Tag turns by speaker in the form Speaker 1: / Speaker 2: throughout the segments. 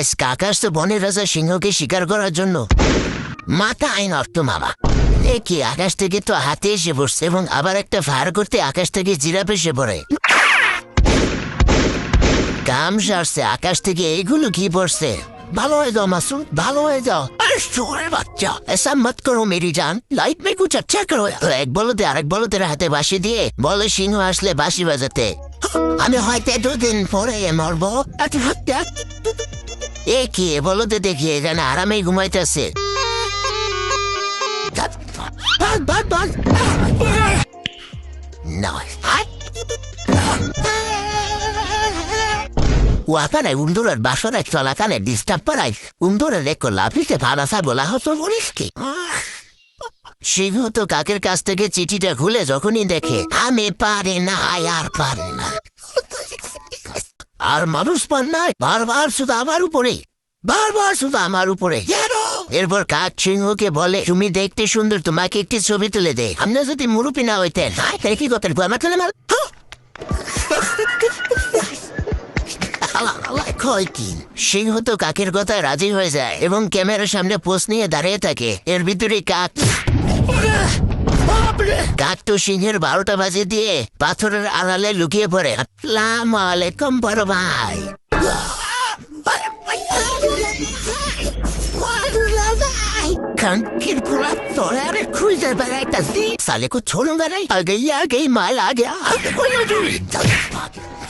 Speaker 1: আজকে আকাশ তো বনের রাজা সিংহকে শিকার করার জন্য মাথায় নষ্ট মামা। কি আকাশ থেকে তো হাতে এসে পড়ছে এবং আবার একটা ফায়ার করতে আকাশ থেকে জিরাফ এসে পড়ে। কাম সারছে, আকাশ থেকে এইগুলো কি পড়ছে। ভালো হয়ে যাও মাসুদ, ভালো হয়ে যাও। বাচ্চা এসা মত করো মেরি জান, লাইফ মে কুছ আচ্ছা করো। এক বলতে আরেক বলতের হাতে বাঁশি দিয়ে বলে সিংহ আসলে বাঁশি বাজাতে। আমি হয়তো 2 দিন পরে মরবো। এ কি বলতে দেখিয়ে যেন আরামেই ঘুমাইতেছে। ওয়াপারায় উন্দুরের বাসনের চলাকালে ডিস্টার্ব করায় উন্দুরের এক লাফিতে ভাড়াসা বলা হতো পুলিশকে। সিংহ তো কাকের কাছ থেকে চিঠিটা খুলে যখনই দেখে আমি পারি না আর পারি না, আর মানুষ পান নাই, বারবার শুধু আমার উপরে, বারবার শুধু আমার উপরে। এরপর কাক সিংহকে বলে তুমি দেখতে সুন্দর, তোমাকে একটি ছবি তুলে দে। আপনি যদি মুরুপি না হইতেন কি করতেন? সিংহ তো কাকের কথায় রাজি হয়ে যায় এবং ক্যামেরার সামনে পোস্ট নিয়ে দাঁড়িয়ে থাকে। এর ভিতরে কাক তো সিংহের 12টা বাজে দিয়ে পাথরের আড়ালে লুকিয়ে পড়ে। আসসালামু আলাইকুম বড় ভাই। कंकिर पूरा तोड़ा रे खुइसे बेराइता सी साले को छोड़ूंगा नहीं। आ गई माल आ गया।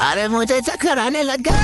Speaker 1: अरे मुझे चक्कर आने लग गया।